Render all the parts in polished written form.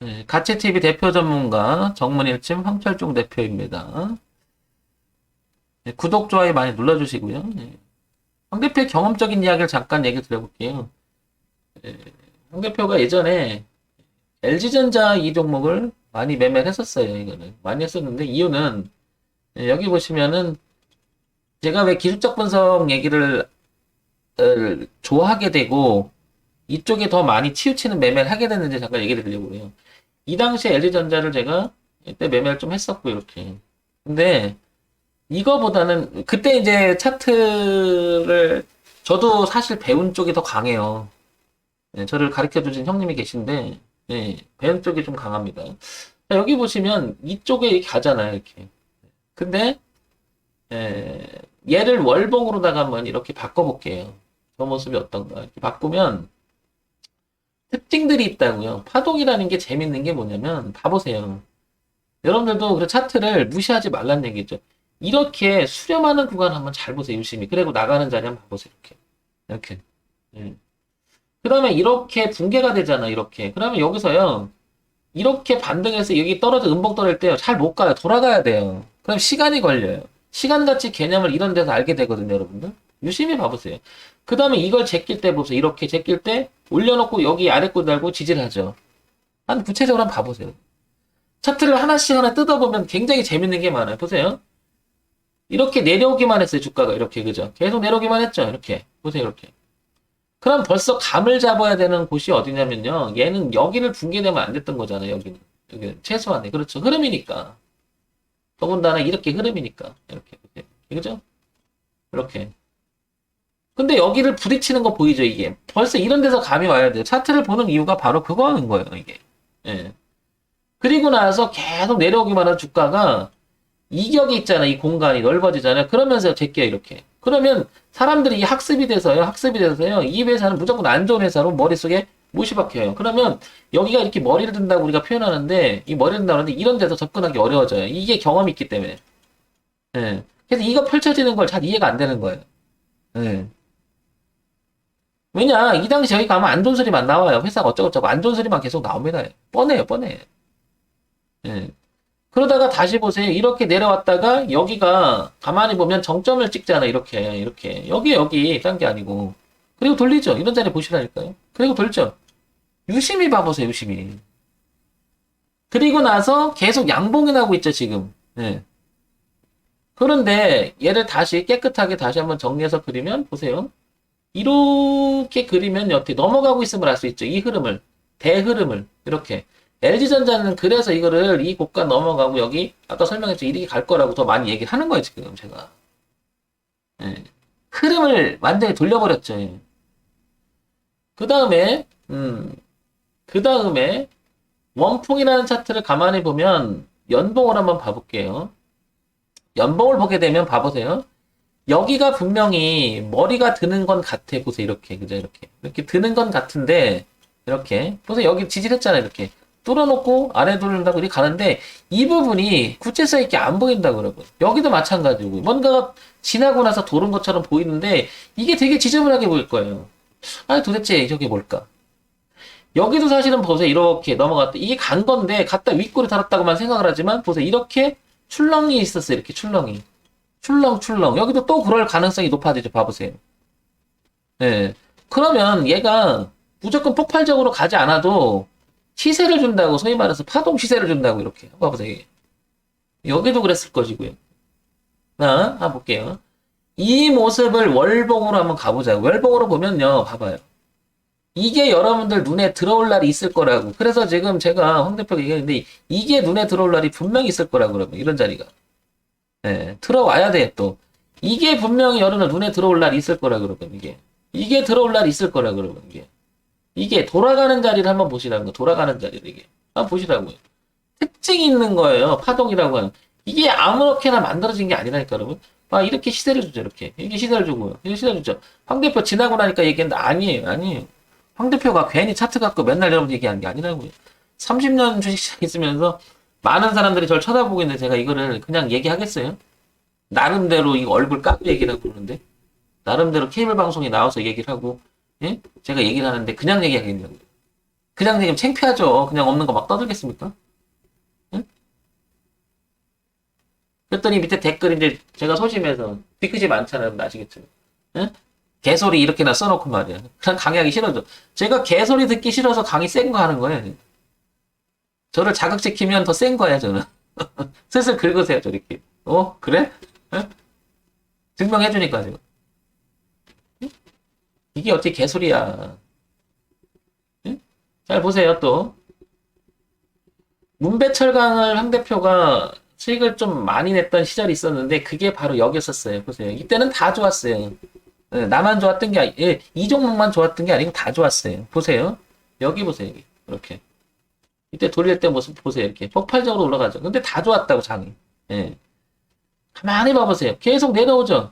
네, 가치TV 대표 전문가 정문일침 황철중 대표입니다. 네, 구독, 좋아요 많이 눌러주시고요. 네. 황 대표의 경험적인 이야기를 잠깐 얘기 드려볼게요. 네, 황 대표가 예전에 LG전자 이 종목을 많이 매매를 했었어요. 이거는 많이 했었는데 이유는 네, 여기 보시면은 제가 왜 기술적 분석 얘기를 좋아하게 되고 이쪽에 더 많이 치우치는 매매를 하게 됐는지 잠깐 얘기를 드리려고 해요. 이 당시에 LG전자를 제가 이때 매매를 좀 했었고 이렇게. 근데 이거보다는 그때 이제 차트를 저도 사실 배운 쪽이 더 강해요. 네, 저를 가르쳐 주신 형님이 계신데 네, 배운 쪽이 좀 강합니다. 자, 여기 보시면 이쪽에 이렇게 가잖아요, 이렇게. 근데 에, 얘를 월봉으로다가 한번 이렇게 바꿔볼게요. 저 모습이 어떤가? 이렇게 바꾸면 특징들이 있다고요. 파동이라는 게 재밌는 게 뭐냐면 봐보세요. 여러분들도 그 차트를 무시하지 말란 얘기죠. 이렇게 수렴하는 구간 한번 잘 보세요, 유심히. 그리고 나가는 자리 한번 봐보세요, 이렇게. 이렇게. 그 다음에 이렇게 붕괴가 되잖아, 이렇게. 그러면 여기서요, 이렇게 반등해서 여기 떨어져 음봉 떨어질 때요, 잘 못 가요. 돌아가야 돼요. 그럼 시간이 걸려요. 시간같이 개념을 이런 데서 알게 되거든요, 여러분들. 유심히 봐보세요. 그 다음에 이걸 제낄 때 보세요. 이렇게 제낄 때 올려놓고 여기 아래 거 달고 지지를 하죠. 한 구체적으로 한번 봐보세요. 차트를 하나씩 하나 뜯어보면 굉장히 재밌는 게 많아요. 보세요. 이렇게 내려오기만 했어요, 주가가. 이렇게, 그죠? 계속 내려오기만 했죠? 이렇게. 보세요, 이렇게. 그럼 벌써 감을 잡아야 되는 곳이 어디냐면요. 얘는 여기를 붕괴되면 안 됐던 거잖아요, 여기는. 여기는. 최소한에. 그렇죠. 흐름이니까. 더군다나 이렇게 흐름이니까. 이렇게. 이렇게. 그죠? 이렇게. 근데 여기를 부딪히는 거 보이죠, 이게. 벌써 이런 데서 감이 와야 돼요. 차트를 보는 이유가 바로 그거 하는 거예요, 이게. 예. 그리고 나서 계속 내려오기만 한 주가가 이격이 있잖아. 이 공간이 넓어지잖아요. 그러면서 제껴요, 이렇게. 그러면 사람들이 이 학습이 돼서요. 이 회사는 무조건 안 좋은 회사로 머릿속에 못이 박혀요. 그러면 여기가 이렇게 머리를 든다고 우리가 표현하는데, 이 머리를 든다고 하는데 이런 데서 접근하기 어려워져요. 이게 경험이 있기 때문에. 예. 그래서 이거 펼쳐지는 걸 잘 이해가 안 되는 거예요. 예. 왜냐, 이 당시 여기 가면 안 좋은 소리만 나와요. 회사가 어쩌고저쩌고 안 좋은 소리만 계속 나옵니다. 뻔해요, 뻔해. 예. 그러다가 다시 보세요. 이렇게 내려왔다가 여기가 가만히 보면 정점을 찍잖아. 이렇게, 이렇게. 여기, 딴 게 아니고. 그리고 돌리죠. 이런 자리 보시라니까요. 그리고 돌죠. 유심히 봐보세요, 유심히. 그리고 나서 계속 양봉이 나고 있죠, 지금. 예. 그런데 얘를 다시 깨끗하게 다시 한번 정리해서 그리면 보세요. 이렇게 그리면 어떻게 넘어가고 있음을 알 수 있죠. 이 흐름을. 대흐름을. 이렇게. LG전자는 그래서 이거를 이 고가 넘어가고 여기 아까 설명했죠. 이렇게 갈 거라고 더 많이 얘기를 하는 거예요, 지금 제가. 예. 흐름을 완전히 돌려버렸죠. 예. 그 다음에, 그 다음에 원풍이라는 차트를 가만히 보면 연봉을 한번 봐볼게요. 연봉을 보게 되면 봐보세요. 여기가 분명히 머리가 드는 건 같아. 보세요. 이렇게. 그죠? 이렇게. 이렇게 드는 건 같은데, 이렇게. 보세요. 여기 지지했잖아요. 이렇게. 뚫어놓고 아래 돌린다고 이렇게 가는데, 이 부분이 구체성 있게 안 보인다고, 여러분. 여기도 마찬가지고. 뭔가가 지나고 나서 도는 것처럼 보이는데, 이게 되게 지저분하게 보일 거예요. 아니, 도대체 저게 뭘까? 여기도 사실은 보세요. 이렇게 넘어갔다. 이게 간 건데, 갔다 윗골이 달았다고만 생각을 하지만, 보세요. 이렇게 출렁이 있었어요. 이렇게 출렁이. 출렁출렁. 여기도 또 그럴 가능성이 높아지죠. 봐보세요. 예. 그러면 얘가 무조건 폭발적으로 가지 않아도 시세를 준다고, 소위 말해서 파동 시세를 준다고, 이렇게. 봐보세요. 여기도 그랬을 것이고요. 자, 한번 볼게요. 이 모습을 월봉으로 한번 가보자고. 월봉으로 보면요. 봐봐요. 이게 여러분들 눈에 들어올 날이 있을 거라고. 그래서 지금 제가 황 대표가 얘기했는데, 이게 눈에 들어올 날이 분명히 있을 거라고, 그러면. 이런 자리가. 예, 들어와야 돼, 또. 이게 분명히 여러분들 눈에 들어올 날이 있을 거라, 그러면, 이게. 이게 들어올 날이 있을 거라, 그러면, 이게. 이게 돌아가는 자리를 한번 보시라는 거, 돌아가는 자리를, 이게. 한번 보시라고요. 특징이 있는 거예요, 파동이라고 하는. 이게 아무렇게나 만들어진 게 아니라니까, 여러분. 아, 이렇게 시세를 주죠, 이렇게. 이게 시세를 주고요. 이게 시세를 주죠. 황 대표 지나고 나니까 얘기했는데, 아니에요, 아니에요. 황 대표가 괜히 차트 갖고 맨날 여러분 얘기하는 게 아니라고요. 30년 주식시장 있으면서 많은 사람들이 저를 쳐다보고 있는데 제가 이거를 그냥 얘기하겠어요? 나름대로 이 얼굴 까고 얘기를 하고 그러는데 나름대로 케이블 방송에 나와서 얘기를 하고 예? 제가 얘기를 하는데 그냥 얘기하겠냐고요. 그냥 지금 창피하죠. 그냥 없는 거 막 떠들겠습니까? 응? 그랬더니 밑에 댓글 이제 제가 소심해서 뒤끝이 많잖아요. 여러분 아시겠죠? 응? 개소리 이렇게나 써놓고 말이야. 그냥 강의하기 싫어져. 제가 개소리 듣기 싫어서 강의 센 거 하는 거예요. 저를 자극시키면 더 센 거야, 저는. 슬슬 긁으세요, 저렇게. 어? 그래? 응? 증명해주니까, 지금. 이게 어떻게 개소리야. 응? 잘 보세요, 또. 문배철강을 황 대표가 수익을 좀 많이 냈던 시절이 있었는데, 그게 바로 여기였었어요. 보세요. 이때는 다 좋았어요. 예, 나만 좋았던 게, 예, 이 종목만 좋았던 게 아니고 다 좋았어요. 보세요. 여기 보세요, 여기. 이렇게. 이때 돌릴 때 모습 보세요. 이렇게. 폭발적으로 올라가죠. 근데 다 좋았다고, 장이. 예. 가만히 봐보세요. 계속 내려오죠.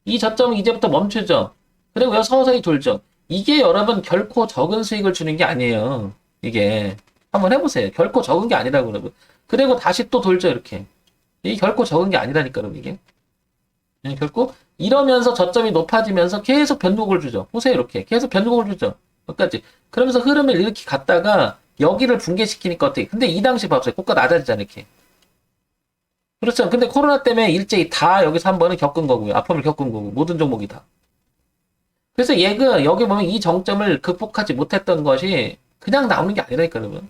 이 저점은 이제부터 멈추죠. 그리고 서서히 돌죠. 이게 여러분 결코 적은 수익을 주는 게 아니에요. 이게. 한번 해보세요. 결코 적은 게 아니라고, 여러분. 그리고 다시 또 돌죠, 이렇게. 이게 결코 적은 게 아니라니까, 여러분, 이게. 예, 결코 이러면서 저점이 높아지면서 계속 변동을 주죠. 보세요, 이렇게. 계속 변동을 주죠. 여기까지. 그러면서 흐름을 이렇게 갔다가 여기를 붕괴시키니까 어떻게. 근데 이 당시 봐보세요. 고가 낮아지잖아요, 이렇게. 그렇죠. 근데 코로나 때문에 일제히 다 여기서 한 번은 겪은 거고요. 아픔을 겪은 거고. 모든 종목이 다. 그래서 얘가 여기 보면 이 정점을 극복하지 못했던 것이 그냥 나오는 게 아니라니까, 여러분.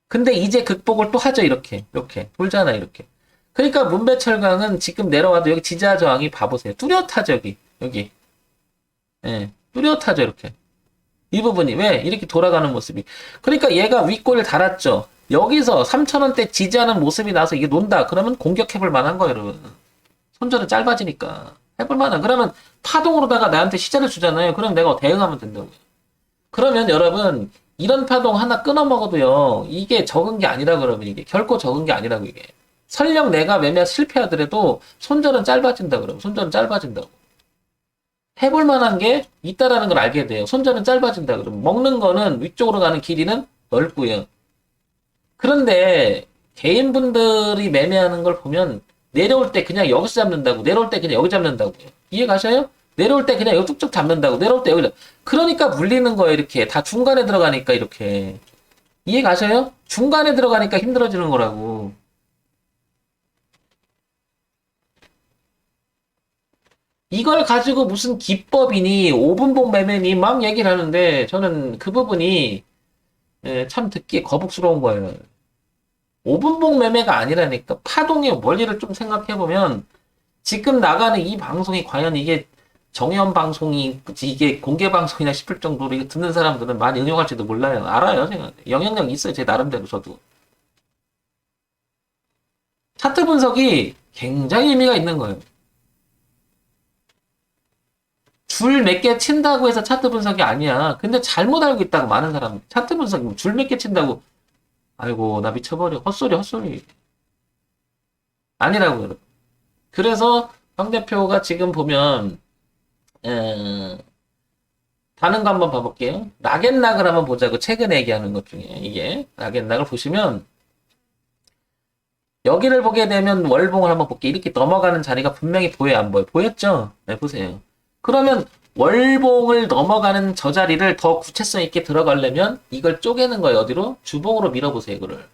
근데 이제 극복을 또 하죠, 이렇게. 이렇게. 돌잖아, 이렇게. 그러니까 문배철강은 지금 내려와도 여기 지지하 저항이 봐보세요. 뚜렷하죠, 여기. 여기. 예. 뚜렷하죠, 이렇게. 이 부분이 왜 이렇게 돌아가는 모습이. 그러니까 얘가 윗골을 달았죠. 여기서 3,000원대 지지하는 모습이 나서 이게 논다. 그러면 공격해볼 만한 거예요, 여러분. 손절은 짧아지니까. 해볼 만한. 그러면 파동으로다가 나한테 시자를 주잖아요. 그럼 내가 대응하면 된다고요. 그러면 여러분, 이런 파동 하나 끊어 먹어도요, 이게 적은 게 아니라 그러면 이게. 결코 적은 게 아니라고 이게. 설령 내가 매매 실패하더라도 손절은 짧아진다 그러면. 손절은 짧아진다고. 해볼 만한 게 있다라는 걸 알게 돼요. 손절은 짧아진다 그러면. 먹는 거는 위쪽으로 가는 길이는 넓고요. 그런데 개인분들이 매매하는 걸 보면 내려올 때 그냥 여기서 잡는다고, 내려올 때 그냥 여기 잡는다고요. 이해 가셔요? 내려올 때 그냥 여기 쭉쭉 잡는다고, 내려올 때 여기 그러니까 물리는 거예요, 이렇게. 다 중간에 들어가니까 이렇게. 이해 가셔요? 중간에 들어가니까 힘들어지는 거라고. 이걸 가지고 무슨 기법이니, 5분봉 매매니 막 얘기를 하는데 저는 그 부분이 참 듣기에 거북스러운 거예요. 5분봉 매매가 아니라니까 파동의 원리를 좀 생각해보면 지금 나가는 이 방송이 과연 이게 정연 방송이 이게 공개 방송이나 싶을 정도로 이거 듣는 사람들은 많이 응용할지도 몰라요. 알아요, 제가. 영향력 있어요, 제 나름대로 저도. 차트 분석이 굉장히 의미가 있는 거예요. 줄 몇 개 친다고 해서 차트 분석이 아니야. 근데 잘못 알고 있다고 많은 사람. 차트 분석이 줄 몇 개 친다고. 아이고 나 미쳐버려. 헛소리 헛소리. 아니라고요. 그래서 황 대표가 지금 보면 에, 다른 거 한번 봐볼게요. 락앤락을 한번 보자고 최근에 얘기하는 것 중에 이게 락앤락을 보시면 여기를 보게 되면 월봉을 한번 볼게요. 이렇게 넘어가는 자리가 분명히 보여요, 안 보여요? 보였죠? 네, 보세요. 그러면 월봉을 넘어가는 저 자리를 더 구체성 있게 들어가려면 이걸 쪼개는 거예요. 어디로? 주봉으로 밀어보세요, 이거를.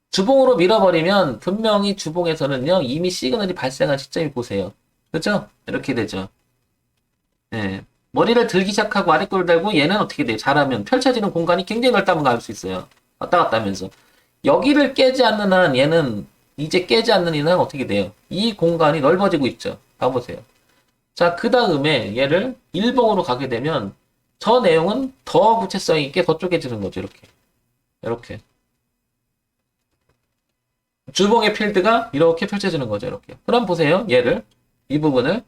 주봉으로 밀어버리면 분명히 주봉에서는요, 이미 시그널이 발생한 시점이 보세요. 그죠? 이렇게 되죠. 예. 머리를 들기 시작하고 아랫골을 달고 얘는 어떻게 돼요? 잘하면 펼쳐지는 공간이 굉장히 넓다는 걸 알 수 있어요. 왔다 갔다 하면서. 여기를 깨지 않는 한 얘는 이제 깨지 않는 이는 어떻게 돼요? 이 공간이 넓어지고 있죠. 봐보세요. 자, 그 다음에 얘를 일봉으로 가게 되면 저 내용은 더 구체성 있게 더 쪼개지는 거죠. 이렇게. 이렇게. 주봉의 필드가 이렇게 펼쳐지는 거죠. 이렇게. 그럼 보세요. 얘를. 이 부분을.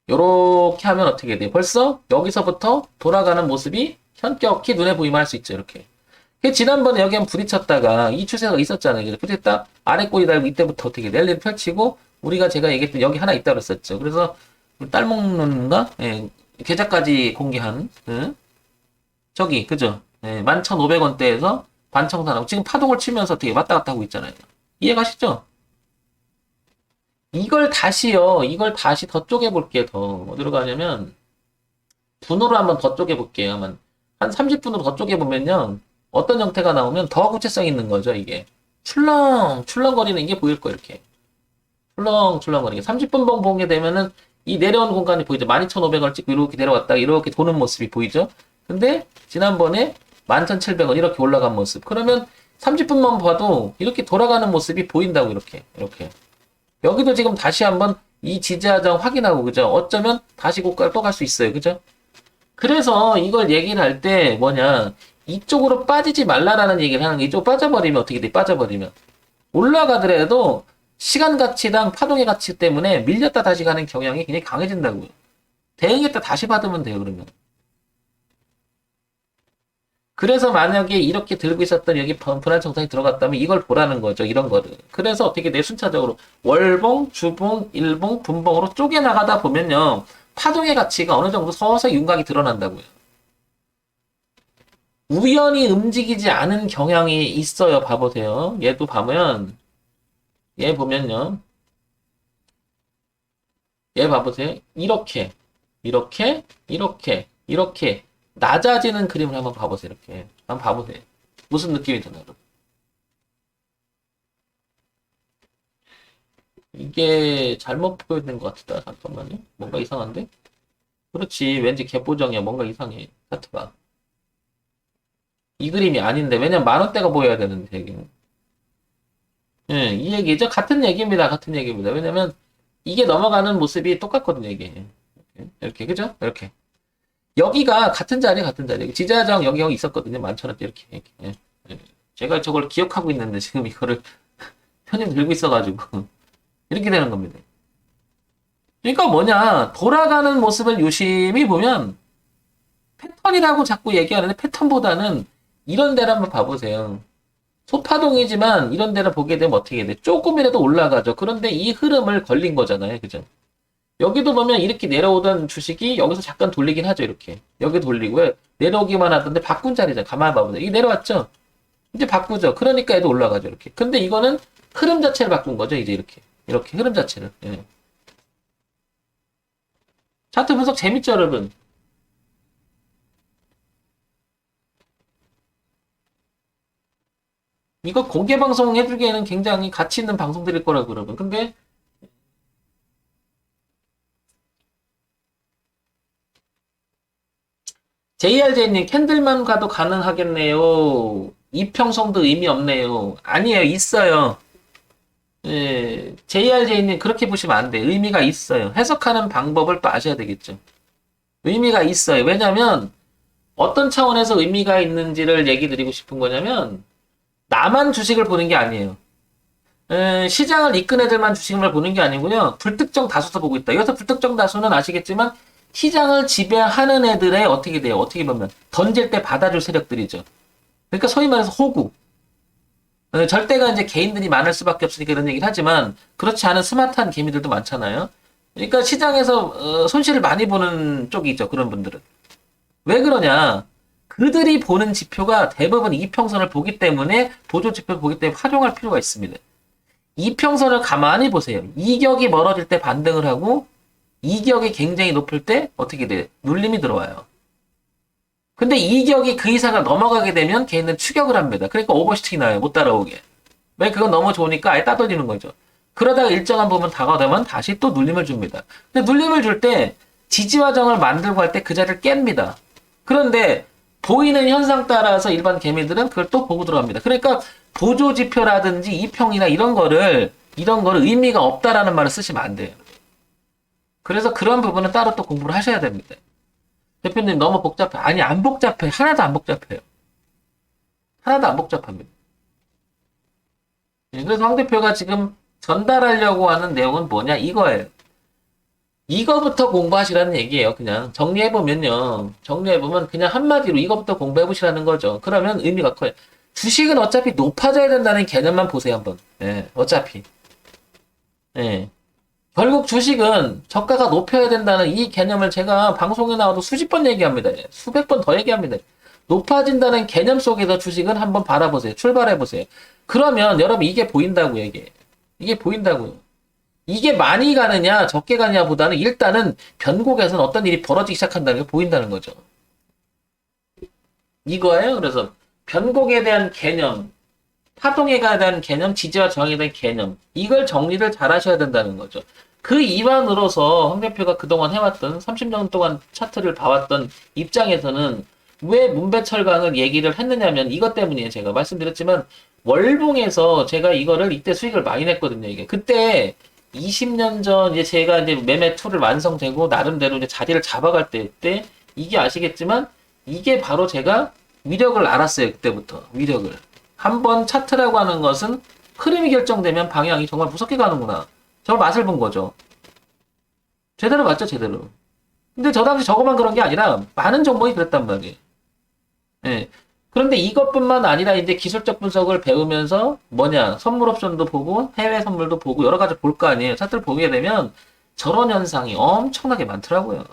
이렇게 하면 어떻게 돼요? 벌써 여기서부터 돌아가는 모습이 현격히 눈에 보이면 할 수 있죠. 이렇게. 지난번에 여기 한번 부딪혔다가 이 추세가 있었잖아요. 부딪혔다 아래 꼬리 달고 이때부터 어떻게 랠리를 펼치고 우리가 제가 얘기했던 여기 하나 있다고 그랬었죠. 그래서 딸 먹는가? 예, 계좌까지 공개한 저기 그죠? 예, 11,500원대에서 반청산하고 지금 파동을 치면서 어떻게 왔다 갔다 하고 있잖아요. 이해가시죠? 이걸 다시요. 이걸 다시 더 쪼개볼게요. 더 어디로 가냐면 분으로 한번 더 쪼개볼게요. 한 30분으로 더 쪼개보면요. 어떤 형태가 나오면 더 구체성 있는 거죠, 이게. 출렁거리는 게 보일 거예요, 이렇게. 출렁거리게. 30분 봉게 되면은 이 내려온 공간이 보이죠. 12,500원을 찍고 이렇게 내려왔다가 이렇게 도는 모습이 보이죠. 근데 지난번에 11,700원 이렇게 올라간 모습. 그러면 30분만 봐도 이렇게 돌아가는 모습이 보인다고, 이렇게. 여기도 지금 다시 한번 이 지지하장 확인하고, 그죠? 어쩌면 다시 고가를 또 갈 수 있어요. 그죠? 그래서 이걸 얘기를 할 때 뭐냐, 이쪽으로 빠지지 말라라는 얘기를 하는 게, 이쪽 빠져버리면 어떻게 돼? 빠져버리면 올라가더라도 시간 가치랑 파동의 가치 때문에 밀렸다 다시 가는 경향이 굉장히 강해진다고요. 대응했다 다시 받으면 돼요, 그러면. 그래서 만약에 이렇게 들고 있었던 여기 분할 정상이 들어갔다면 이걸 보라는 거죠, 이런 거를. 그래서 어떻게 돼? 순차적으로 월봉, 주봉, 일봉, 분봉으로 쪼개나가다 보면요, 파동의 가치가 어느 정도 서서히 윤곽이 드러난다고요. 우연히 움직이지 않은 경향이 있어요. 봐보세요. 얘도 보면, 얘 보면요. 얘 봐보세요. 이렇게 낮아지는 그림을 한번 봐보세요. 이렇게 한번 봐보세요. 무슨 느낌이 드나요? 이게 잘못 표현된 것 같다. 잠깐만요. 뭔가 이상한데? 그렇지. 왠지 개보정이야. 뭔가 이상해. 차트가. 이 그림이 아닌데. 왜냐면 만 원대가 보여야 되는데, 여기는. 예, 이 얘기죠. 같은 얘기입니다. 왜냐면 이게 넘어가는 모습이 똑같거든요, 이게. 이렇게, 그죠? 이렇게. 여기가 같은 자리. 지지하장 여기 있었거든요. 11,000원대 이렇게. 예. 예. 제가 저걸 기억하고 있는데 지금 이거를 편집 들고 있어가지고 이렇게 되는 겁니다. 그러니까 뭐냐, 돌아가는 모습을 유심히 보면 패턴이라고 자꾸 얘기하는데 패턴보다는 이런 데를 한번 봐보세요. 소파동이지만 이런 데를 보게 되면 어떻게 돼? 조금이라도 올라가죠. 그런데 이 흐름을 걸린 거잖아요. 그죠? 여기도 보면 이렇게 내려오던 주식이 여기서 잠깐 돌리긴 하죠. 이렇게. 여기 돌리고요. 내려오기만 하던데 바꾼 자리잖아요. 가만히 봐보세요. 이게 내려왔죠? 이제 바꾸죠. 그러니까 얘도 올라가죠. 이렇게. 근데 이거는 흐름 자체를 바꾼 거죠. 이제 이렇게. 이렇게 흐름 자체를. 예. 차트 분석 재밌죠, 여러분? 이거 공개 방송 해주기에는 굉장히 가치 있는 방송들일 거라고, 여러분. 근데 JRJ님, 캔들만 가도 가능하겠네요. 이평성도 의미 없네요. 아니에요, 있어요. 예, JRJ님, 그렇게 보시면 안 돼. 의미가 있어요. 해석하는 방법을 또 아셔야 되겠죠. 의미가 있어요. 왜냐면, 어떤 차원에서 의미가 있는지를 얘기 드리고 싶은 거냐면, 나만 주식을 보는 게 아니에요. 시장을 이끈 애들만 주식을 보는 게 아니고요. 불특정 다수서 보고 있다. 여기서 불특정 다수는 아시겠지만, 시장을 지배하는 애들의 어떻게 돼요? 어떻게 보면 던질 때 받아줄 세력들이죠. 그러니까 소위 말해서 호구. 절대가 이제 개인들이 많을 수밖에 없으니까 이런 얘기를 하지만 그렇지 않은 스마트한 개미들도 많잖아요. 그러니까 시장에서 손실을 많이 보는 쪽이죠. 그런 분들은. 왜 그러냐? 그들이 보는 지표가 대부분 이평선을 보기 때문에 보조 지표를 보기 때문에 활용할 필요가 있습니다. 이평선을 가만히 보세요. 이격이 멀어질 때 반등을 하고 이격이 굉장히 높을 때 어떻게 돼? 눌림이 들어와요. 근데 이격이 그 이상을 넘어가게 되면 걔는 추격을 합니다. 그러니까 오버슈팅이 나요. 못 따라오게. 왜? 그건 너무 좋으니까 아예 따돌리는 거죠. 그러다가 일정한 부분 다가오면 다시 또 눌림을 줍니다. 근데 눌림을 줄 때 지지화정을 만들고 할 때 그 자리를 깹니다. 그런데 보이는 현상 따라서 일반 개미들은 그걸 또 보고 들어갑니다. 그러니까 보조지표라든지 이평이나 이런 거를 의미가 없다라는 말을 쓰시면 안 돼요. 그래서 그런 부분은 따로 또 공부를 하셔야 됩니다. 대표님 너무 복잡해. 아니, 안 복잡해. 하나도 안 복잡해요. 하나도 안 복잡합니다. 그래서 황 대표가 지금 전달하려고 하는 내용은 뭐냐? 이거예요. 이거부터 공부하시라는 얘기예요. 그냥 정리해보면요. 정리해보면 그냥 한마디로 이거부터 공부해보시라는 거죠. 그러면 의미가 커요. 주식은 어차피 높아져야 된다는 개념만 보세요. 한번. 예, 어차피. 예. 결국 주식은 저가가 높여야 된다는 이 개념을 제가 방송에 나와도 수십 번 얘기합니다. 수백 번 더 얘기합니다. 높아진다는 개념 속에서 주식은 한번 바라보세요. 출발해보세요. 그러면 여러분 이게 보인다고요. 이게 보인다고요. 이게 많이 가느냐, 적게 가느냐 보다는 일단은 변곡에서는 어떤 일이 벌어지기 시작한다는 게 보인다는 거죠. 이거예요. 그래서 변곡에 대한 개념, 파동에 대한 개념, 지지와 저항에 대한 개념, 이걸 정리를 잘 하셔야 된다는 거죠. 그 이완으로서 황 대표가 그동안 해왔던 30년 동안 차트를 봐왔던 입장에서는 왜 문배철강을 얘기를 했느냐면 이것 때문이에요. 제가 말씀드렸지만 월봉에서 제가 이거를 이때 수익을 많이 냈거든요. 이게 그때 20년 전 이제 제가 이제 매매 툴을 완성되고 나름대로 이제 자리를 잡아갈 때 이게 아시겠지만 이게 바로 제가 위력을 알았어요. 그때부터 위력을. 한번 차트라고 하는 것은 흐름이 결정되면 방향이 정말 무섭게 가는구나. 저걸 맛을 본 거죠. 제대로 맞죠, 제대로. 근데 저 당시 저거만 그런 게 아니라 많은 종목이 그랬단 말이에요. 예. 그런데 이것뿐만 아니라 이제 기술적 분석을 배우면서 선물 옵션도 보고 해외 선물도 보고 여러 가지 볼 거 아니에요. 차트를 보게 되면 저런 현상이 엄청나게 많더라고요.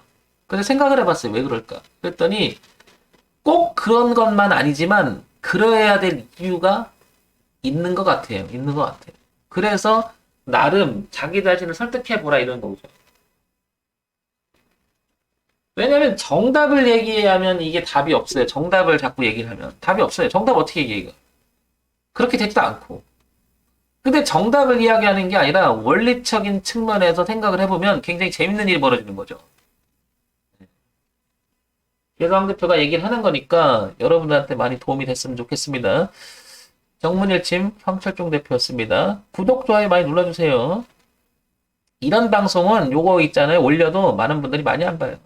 그래서 생각을 해봤어요. 왜 그럴까? 그랬더니 꼭 그런 것만 아니지만 그래야 될 이유가 있는 것 같아요. 있는 것 같아요. 그래서 나름 자기 자신을 설득해보라 이런 거죠. 왜냐면 정답을 얘기하면 이게 답이 없어요. 정답을 자꾸 얘기를 하면 답이 없어요. 정답 어떻게 얘기해요? 그렇게 되지도 않고. 근데 정답을 이야기하는 게 아니라 원리적인 측면에서 생각을 해보면 굉장히 재밌는 일이 벌어지는 거죠. 그래서 황 대표가 얘기를 하는 거니까 여러분들한테 많이 도움이 됐으면 좋겠습니다. 정문일침 황철종 대표였습니다. 구독, 좋아요 많이 눌러주세요. 이런 방송은 요거 있잖아요. 올려도 많은 분들이 많이 안 봐요.